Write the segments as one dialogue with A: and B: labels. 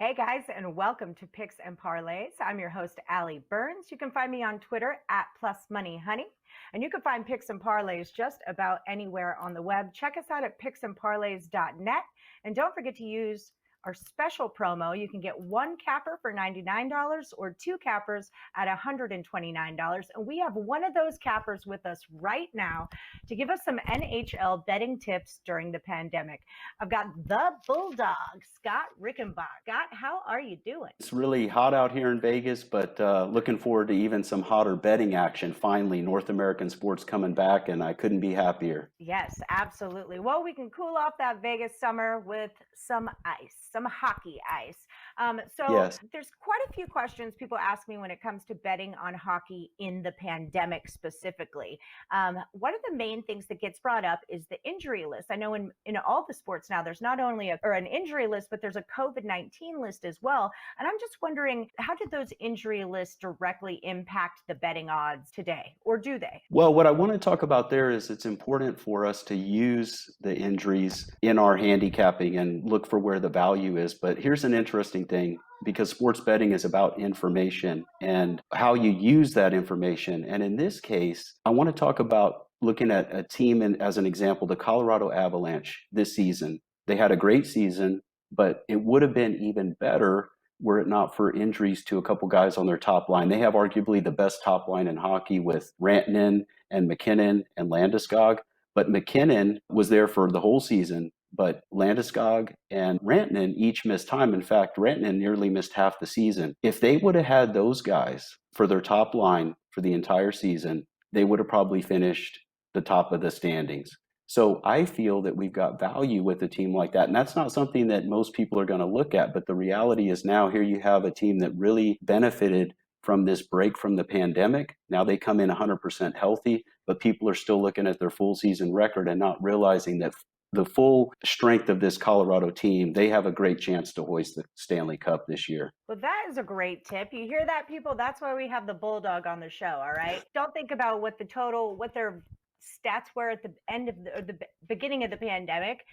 A: Hey guys, and welcome to Picks and Parlays. I'm your host, Allie Burns. You can find me on Twitter at +moneyhoney, and you can find Picks and Parlays just about anywhere on the web. Check us out at picksandparlays.net, and don't forget to use our special promo. You can get one capper for $99 or two cappers at $129. And we have one of those cappers with us right now to give us some NHL betting tips during the pandemic. I've got the Bulldog, Scott Rickenbach. Scott, how are you doing?
B: It's really hot out here in Vegas, but looking forward to even some hotter betting action. Finally, North American sports coming back, and I couldn't be happier.
A: Yes, absolutely. Well, we can cool off that Vegas summer with some ice, some hockey ice.
B: Yes.
A: There's quite a few questions people ask me when it comes to betting on hockey in the pandemic specifically. One of the main things that gets brought up is the injury list. I know in all the sports now, there's not only an injury list, but there's a COVID-19 list as well. And I'm just wondering, how did those injury lists directly impact the betting odds today, or do they?
B: Well, what I want to talk about there is it's important for us to use the injuries in our handicapping and look for where the value is. But here's an interesting thing, because sports betting is about information and how you use that information. And in this case, I want to talk about looking at a team as an example, the Colorado Avalanche this season. They had a great season, but it would have been even better were it not for injuries to a couple guys on their top line. They have arguably the best top line in hockey with Rantanen and McKinnon and Landeskog. But McKinnon was there for the whole season, but Landeskog and Rantanen each missed time. In fact, Rantanen nearly missed half the season. If they would have had those guys for their top line for the entire season, they would have probably finished the top of the standings. So I feel that we've got value with a team like that. And that's not something that most people are going to look at. But the reality is now here you have a team that really benefited from this break from the pandemic. Now they come in 100% healthy, but people are still looking at their full season record and not realizing that the full strength of this Colorado team, they have a great chance to hoist the Stanley Cup this year.
A: Well, that is a great tip. You hear that, people? That's why we have the Bulldog on the show, all right? Don't think about what their stats were at the end of the beginning of the pandemic.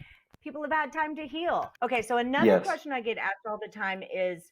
A: People have had time to heal. Okay, so another question I get asked all the time is,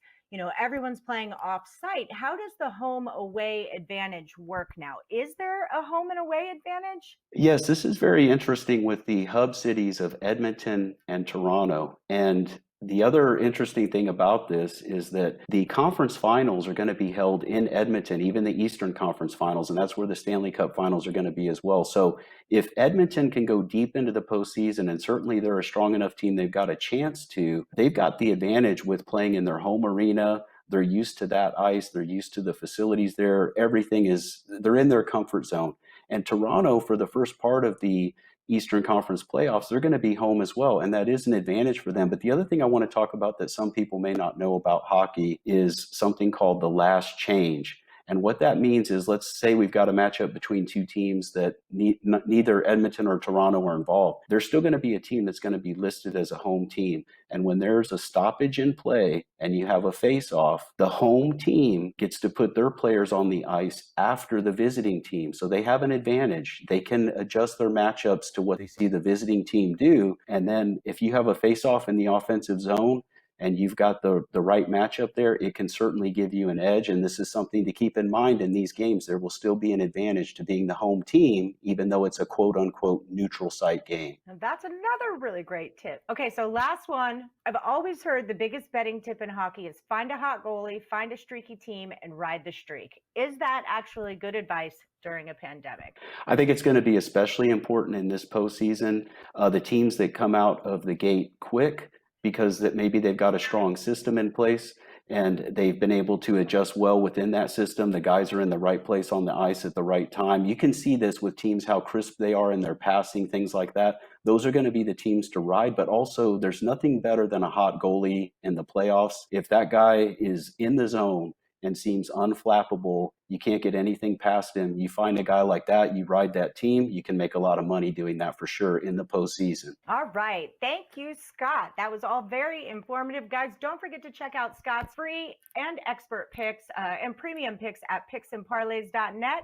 A: everyone's playing off-site. How does the home-away advantage work now? Is there a home and away advantage?
B: Yes, this is very interesting with the hub cities of Edmonton and Toronto. And the other interesting thing about this is that the conference finals are going to be held in Edmonton, even the Eastern Conference finals, and that's where the Stanley Cup finals are going to be as well. So if Edmonton can go deep into the postseason, and certainly they're a strong enough team, they've got a chance to, they've got the advantage with playing in their home arena. They're used to that ice. They're used to the facilities there. They're in their comfort zone. And Toronto, for the first part of the Eastern Conference playoffs, they're going to be home as well. And that is an advantage for them. But the other thing I want to talk about that some people may not know about hockey is something called the last change. And what that means is, let's say we've got a matchup between two teams that neither Edmonton or Toronto are involved. There's still going to be a team that's going to be listed as a home team. And when there's a stoppage in play and you have a face-off, the home team gets to put their players on the ice after the visiting team. So they have an advantage. They can adjust their matchups to what they see the visiting team do. And then if you have a face-off in the offensive zone, and you've got the right matchup there, it can certainly give you an edge. And this is something to keep in mind in these games. There will still be an advantage to being the home team, even though it's a quote unquote neutral site game.
A: And that's another really great tip. Okay, so last one. I've always heard the biggest betting tip in hockey is find a hot goalie, find a streaky team, and ride the streak. Is that actually good advice during a pandemic?
B: I think it's going to be especially important in this postseason. The teams that come out of the gate quick, because that maybe they've got a strong system in place and they've been able to adjust well within that system. The guys are in the right place on the ice at the right time. You can see this with teams, how crisp they are in their passing, things like that. Those are going to be the teams to ride, but also there's nothing better than a hot goalie in the playoffs. If that guy is in the zone and seems unflappable, you can't get anything past him. You find a guy like that, you ride that team, you can make a lot of money doing that for sure in the postseason.
A: All right. Thank you, Scott. That was all very informative. Guys, don't forget to check out Scott's free and expert picks and premium picks at picksandparlays.net.